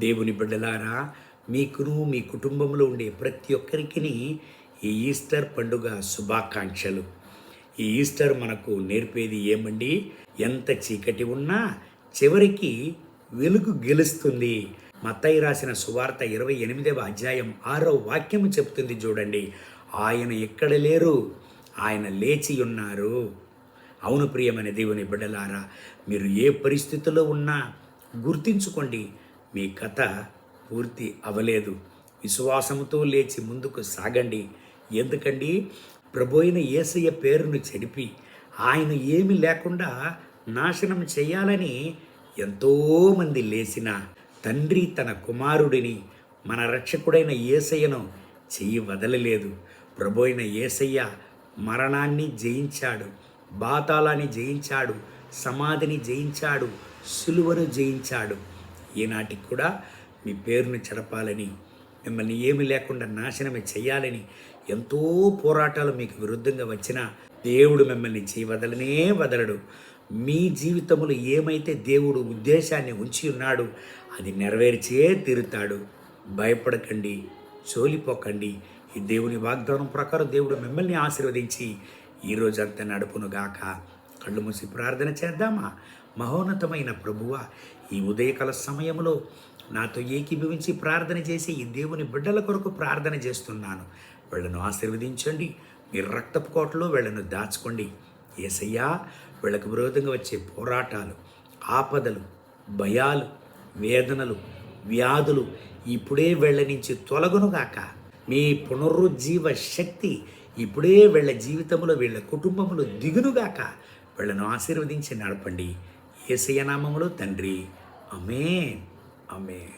దేవుని బిడ్డలారా, మీకును మీ కుటుంబంలో ఉండే ప్రతి ఒక్కరికి ఈ ఈస్టర్ పండుగ శుభాకాంక్షలు. ఈ ఈస్టర్ మనకు నేర్పేది ఏమండి? ఎంత చీకటి ఉన్నా చివరికి వెలుగు గెలుస్తుంది. మత్తయి రాసిన సువార్త 28వ అధ్యాయం 6వ వాక్యము చెప్తుంది చూడండి. ఆయన ఎక్కడ లేరు, ఆయన లేచి ఉన్నారు. అవును ప్రియమైన దేవుని బిడ్డలారా, మీరు ఏ పరిస్థితుల్లో ఉన్నా గుర్తించుకోండి, మీ కథ పూర్తి అవలేదు. విశ్వాసంతో లేచి ముందుకు సాగండి. ఎందుకండి? ప్రభు అయిన యేసయ్య పేరును చెడిపి ఆయన ఏమి లేకుండా నాశనం చేయాలని ఎంతోమంది లేచిన తండ్రి తన కుమారుడిని, మన రక్షకుడైన యేసయ్యను చెయ్యి వదలలేదు. ప్రభు అయిన యేసయ్య మరణాన్ని జయించాడు, బాతాళాన్ని జయించాడు, సమాధిని జయించాడు, సిలువను జయించాడు. ఈనాటికి కూడా మీ పేరును చెడపాలని, మిమ్మల్ని ఏమి లేకుండా నాశనమే చేయాలని ఎంతో పోరాటాలు మీకు విరుద్ధంగా వచ్చినా దేవుడు మిమ్మల్ని వదలనే వదలడు. మీ జీవితంలో ఏమైతే దేవుడు ఉద్దేశాన్ని ఉంచి ఉన్నాడు అది నెరవేర్చే తీరుతాడు. భయపడకండి, చోలిపోకండి. ఈ దేవుని వాగ్దానం ప్రకారం దేవుడు మిమ్మల్ని ఆశీర్వదించి ఈరోజంతా నడుపునుగాక. కళ్ళు మూసి ప్రార్థన చేద్దామా? మహోన్నతమైన ప్రభువా, ఈ ఉదయకాల సమయంలో నాతో ఏకీభవించి ప్రార్థన చేసి ఈ దేవుని బిడ్డల కొరకు ప్రార్థన చేస్తున్నాను. వీళ్ళను ఆశీర్వదించండి. మీ రక్తపు కోటలో వీళ్ళను దాచుకోండి. యేసయ్యా, వీళ్ళకు విరోధంగా వచ్చే పోరాటాలు, ఆపదలు, భయాలు, వేదనలు, వ్యాధులు ఇప్పుడే వీళ్ళ నుంచి తొలగునుగాక. మీ పునరుజ్జీవ శక్తి ఇప్పుడే వీళ్ళ జీవితంలో, వీళ్ళ కుటుంబంలో దిగునుగాక. వీళ్ళను ఆశీర్వదించి నడపండి. యేసయ్య నామములో తండ్రి, ఆమేన్, ఆమేన్.